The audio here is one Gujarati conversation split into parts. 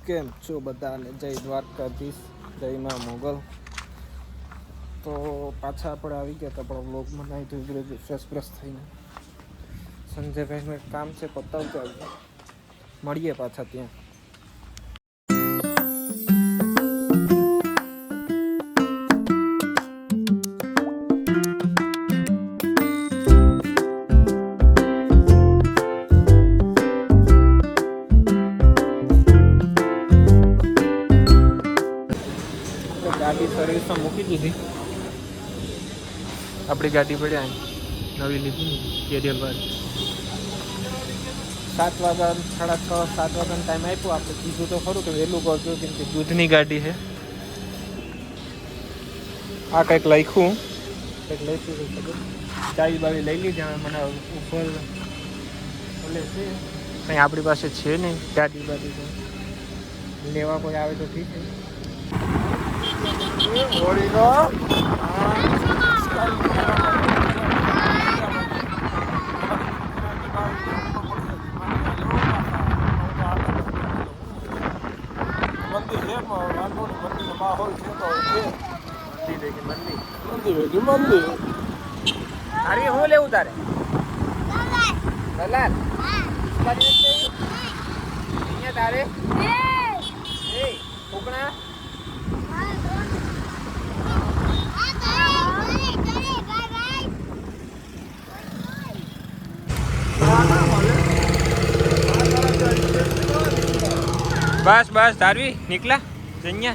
કેમ છો બધાને? જય દ્વારકાધીશ, જય માં મોગલ. તો પાછા આપણે આવી ગયા હતા પણ વ્લોગ બનાવી તો ફ્રેશ થઈને સંજયભાઈનું એક કામ છે પતાવતો આવી મળીએ પાછા ત્યાં. ગાડી સર્વિસમાં મૂકી દીધી. આપણી ગાડી પડ્યા નવી લીધી કેરિયર વાળી. 7 વાગ્યા 6:30 7 વાગ્યાનો ટાઈમ આપ્યો. આપણે કીધું તો ખરું કે વહેલું કરજો કેમ કે દૂધની ગાડી છે. આ કંઈક લખ્યું ચાવી બાવી લઈ લીધી. હવે મને ઉપર બોલે છે કંઈ આપણી પાસે છે નહીં ગાડી બાડી તો લેવા કોઈ આવે તો ઠીક છે. માહોલ છે તો મંદિર અરે હું લેવું તારે દલાલ અહીંયા તારે કોકણા बस बस धारवी निकला जन्या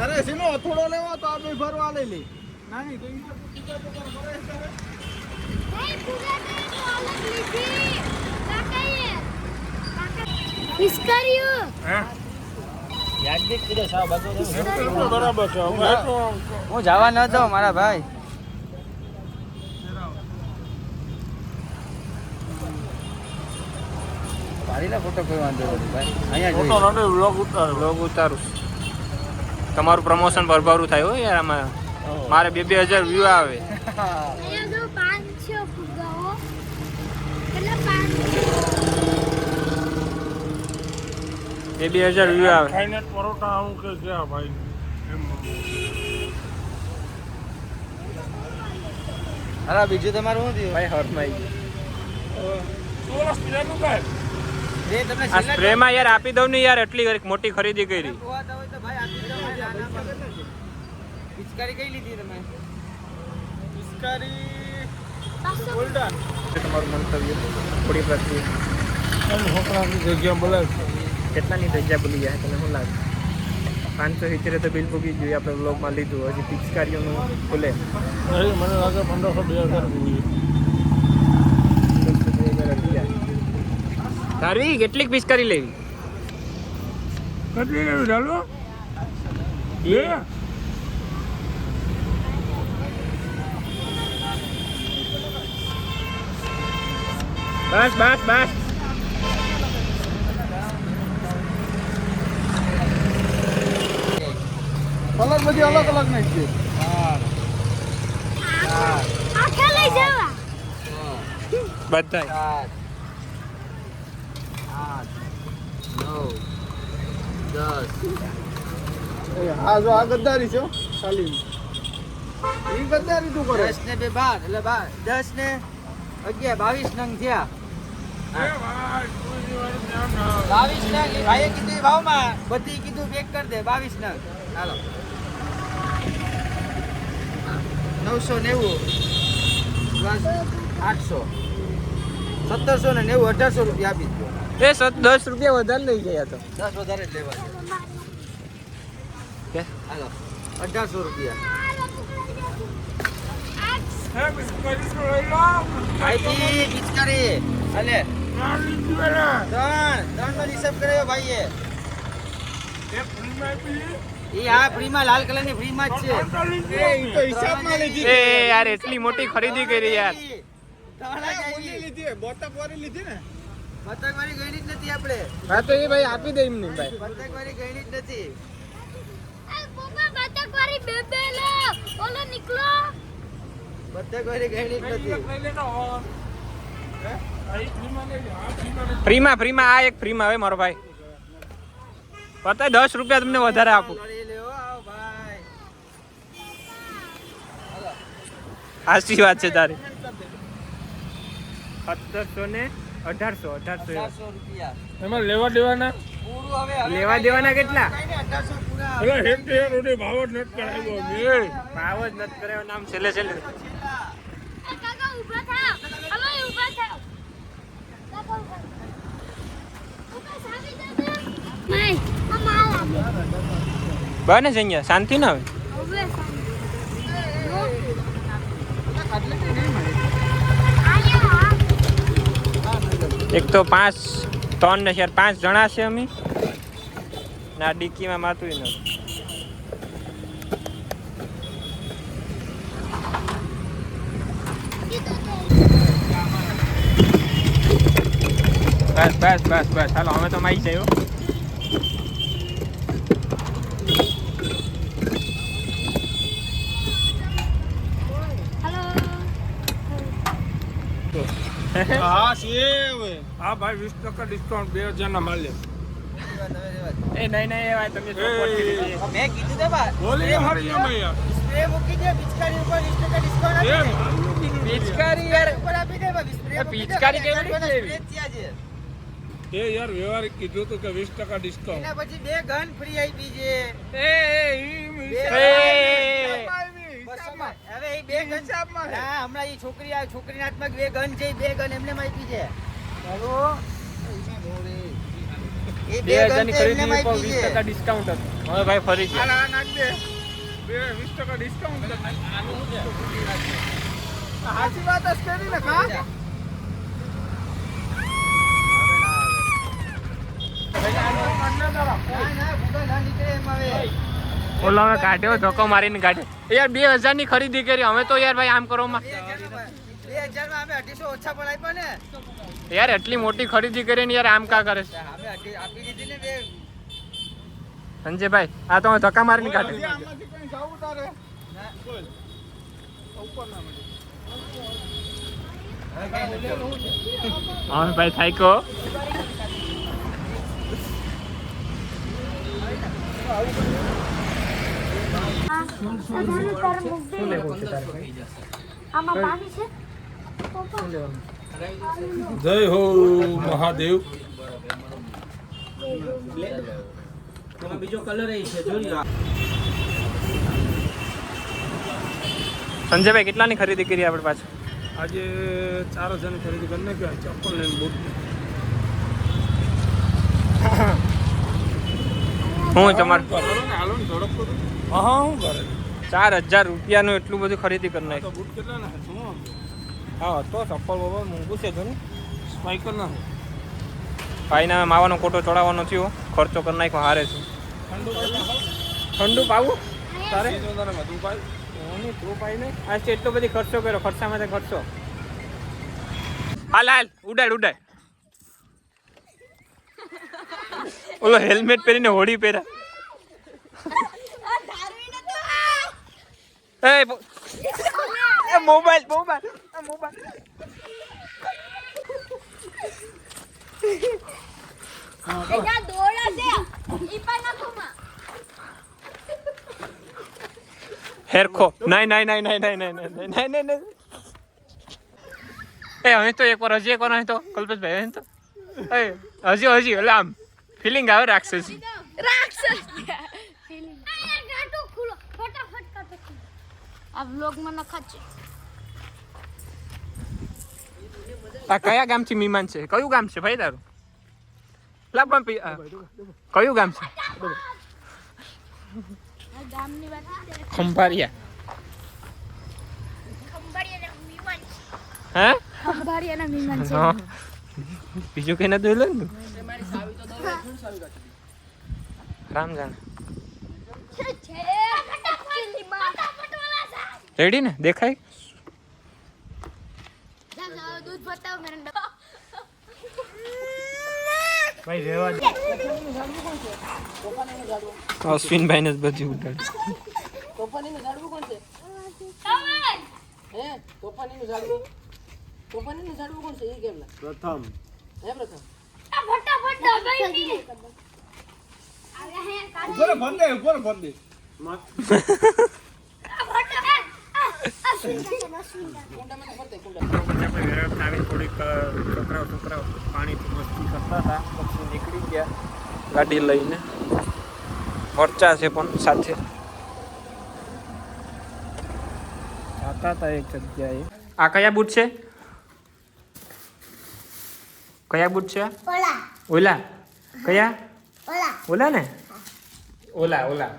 अरे सिनो थोड़ो लेवा तो आप भरवा ले ले नानी तो इनका पिस्कारियो हां याद भी किधर साहब बचो बराबर છે હું જવા ન દઉં મારા ભાઈ. પાડીના ફોટો કોઈ વાંધો નથી ભાઈ. અહીંયા ફોટો નડે વ્લોગ ઉતારું. તમારું પ્રમોશન ભરભરું થાય હો યાર આમાં. મારે 2,000 વ્યૂ આવે. અહીંયા જો 500 ફુગાઓ કેટલા 2,000 વ્યૂ આવે. ખાઈને પરોઠા આવું કે ક્યાં ભાઈ અરે બીજું તમારું શું થયું ભાઈ હરમાઈ ભાઈ તમને આ સ્પ્રે માં યાર આપી દઉં ને યાર એટલી મોટી ખરીદી કરી. પિચકારી કઈ લીધી તમે? પિસ્કારી ગોલ્ડન તમારું મંતવ્ય થોડી પ્રત્યે છોકરાની જગ્યા બોલાવે કેટલાની જગ્યા ભૂલી જાય તને શું લાગે? 570 તો બિલ ભૂગી જોઈએ. આપણે વ્લોગમાં લીધું હજી પિચકારીઓનું ખુલે મને લાગે 1500-2000 તારવી કેટલીક પિચકારી લેવી? કેટલી લેવી ચાલો બસ બસ બસ કલર બધી અલગ અલગ નહીં છે. આખા લઈ જવા બધા 7 8 9 10 હા જો આ ગદ્દારી છે ખાલી એ ગદ્દારી તું કરે 10 ને 2 12 એટલે 10 ને 11 22 નંગ થયા. 22 નંગ એ ભાઈએ કીધું એ ભાવમાં બધી કીધું પેક કરી દે 22 નંગ. ચાલો 990 પ્લસ 800 1790 1800 રૂપિયા આપી દો. એ 10 રૂપિયા વધારે લઈ ગયા તો 10 વધારે જ લેવા છે. હાલો 1800 રૂપિયા ભાઈજી પિચકારી અલે 3 નો હિસાબ કર્યો ભાઈએ. એ હા ફ્રીમાં લાલ કલરની ફ્રીમાં જ છે. એ તો હિસાબમાં લીધી એ યાર એટલી મોટી ખરીદી કરી યાર. લીધી બોતક વાળી લીધી ને પતંગવાળી ગણી જ નથી આપણે. હા તો એ ભાઈ આપી દે એમને ભાઈ. પતંગવાળી ગણી જ નથી. પપ્પા બતકવાળી બેબે લો ઓલો નીકળો પતંગવાળી ગણી જ નથી. ફ્રીમાં આ એક ફ્રીમાં આવે મારો ભાઈ પતાય 10 રૂપિયા તમને વધારે આપું લઈ લ્યો આવો ભાઈ સાચી વાત છે તારી 1700 ને 1800 રૂપિયા એમાં લેવા દેવાના પૂરું હવે લેવા દેવાના કેટલા 1800 પૂરા એટલે હેક્ટર રોડે ભાવ જ નથી કરાવ્યો મેં ભાવ જ નથી કરાયો નામ છેલ્લે એ કાકા ઊભા થાવ અમે ઊભા થાવ કાકા ઊભા સાવી દે નહીં આ માલ લાગે બને છે અહીંયા શાંતિ ના આવે હવે એક તો 3 ને 5 જણા છે અમે ના ડિક્કીમાં માતું નથી બસ હાલો અમે તો માઈ જાય હા સેવ હા ભાઈ 20% ડિસ્કાઉન્ટ 2000 ના માલ લે એ નહીં એ વાત તમે support કરી દીધી. મેં કીધું તો બા બોલી હારી એમ યાર સ્પ્રે મૂકી દે પિચકારી ઉપર 20% ડિસ્કાઉન્ટ આપી દે પિચકારી યાર ઉપર આપી દે બા સ્પ્રે પિચકારી કેવી રીતે લેવી? એ યાર વ્યવહારિક કીધું તો કે 20% ડિસ્કાઉન્ટ એના પછી 2 ગન ફ્રી આપી છે હવે એ 2 ગન હા હમણાં એ છોકરીના હાથમાં 2 ગન છે 2 ગન એમને આપી છે ચાલો એ 2 2000 ગન ની એમને ખરીદી પર આપી છે 20% ડિસ્કાઉન્ટ હતું હવે ભાઈ ફરી ગયા આ નાખ દે 20% ડિસ્કાઉન્ટ સાચી વાત જ કરી ને કા ઓલો હવે કાઢ્યો ધક્કો મારીને કાઢ્યો યાર 2000 ની ખરીદી કરી અમે તો યાર ભાઈ આમ કરવામાં 2000 માં અમે 250 ઓછા પણ આપ્યા ને યાર એટલી મોટી ખરીદી કરીને યાર આમ કા કરે છે અમે આપી દીધી ને 2 સંજયભાઈ આ તો હું ધક્કા મારીને કાઢ્યો આમાંથી કઈ જાવું તારે બોલ ઉપર ના મળે હા ભાઈ થાયકો આમાં પાણી છે જય હો મહાદેવ બીજો કલર એ છે જોઈ લો સંજયભાઈ કેટલાની ખરીદી કરી આપણે પાછું આજે 4000 ની ખરીદી કરીને કે ચપ્પલ ને બૂટ હું તમારું કરો ને હાલો ને ઝડપ કરો હા હું કરે 4000 રૂપિયાનું એટલું બધું ખરીદી કરી તો નાખ્યું બૂટ કેટલા ના શું હા તો ચપ્પલ બપલ મોંઘું છે જો ને સ્પાઈકર ના ભાઈના માવાનો કોટો ચડાવવાનો થયો ખર્ચો કરી નાખ્યો હારે છે ઠંડુ ઠંડુ પાવું તારે ચીજો તારે વધુ પાઈ તું પાઈ ને આ છે એટલો બધી ખર્ચો કર્યો ખર્ચામાં ખર્ચો હાલ ઉડાડ ઓલો હેલ્મેટ પહેરીને હોડી પહેરા એ મોબાઈલ એજા દોડા છે ઈ પણ નખોમાં હેરખો નહીં એ હવે તો એકવાર હજી એકવાર અહીં તો કલ્પેશભાઈ અહીં તો એ હજી એટલે આમ ફિલિંગ આવે રાક્ષસ રાક્ષસ ફીલિંગ યાર ગાટો ખુલો ફટાફટ કાટો આ વ્લોગ માં નખાચે આ કયા ગામથી મીમાન છે કયું ગામ છે ભાઈ તારું લાભ કયું ગામ છે આ ગામની વાત છે ખંભારિયા ખંભાળિયાના મીમાન હે ખંભાળિયાના મીમાન છે હા. બીજું કઈ નથી લે ને રામ જાણે છે ફટાફટ વાળા સા રેડી ને દેખાય જા દૂધ બતાવ મેરે ભાઈ રેવા દે અશ્વિનભાઈ ને જ બધી ઉડાડી તમે તોફાનીનું ઝાડવું પ્રથમ આ ફટાફટ દબાઈ ઉપર બંધ દે થોડીક છોકરાઓ પાણીથી મસ્તી કરતા હતા પછી નીકળી ગયા ગાડી લઈને મરચા છે પણ સાથે જતા હતા એક જગ્યાએ. આ કયા બૂટ છે? કયા બૂટ છે? ઓલા કયા? ઓલા ને ઓલા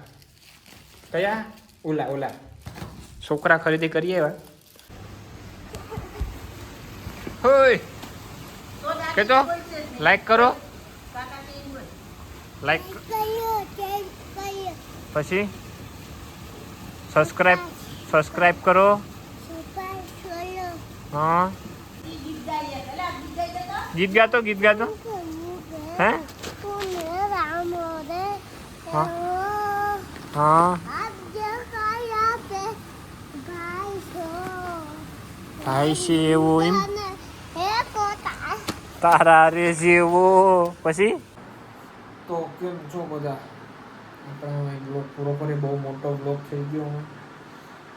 કયા? ઓલા છોકરા ખરીદી કરીએ એવા. હોય કે તો લાઈક કરો, લાઈક પછી સબસ્ક્રાઇબ કરો. હા ગીત ગાતો હે? હા હા ભાઈ છે એવો એમ તારા રે જેવો. પછી તો કેમ છો બધા? આપણે બ્લોગ પૂરો કરી, બહુ મોટો બ્લોગ થઈ ગયો.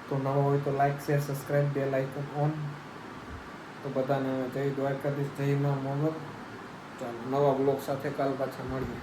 તો નવો હોય તો like share subscribe, bell icon on. તો બધાને જય દ્વારકાધીશ, જય માં મોગલ. ચાલો નવા બ્લોગ સાથે કાલ પાછા મળીએ.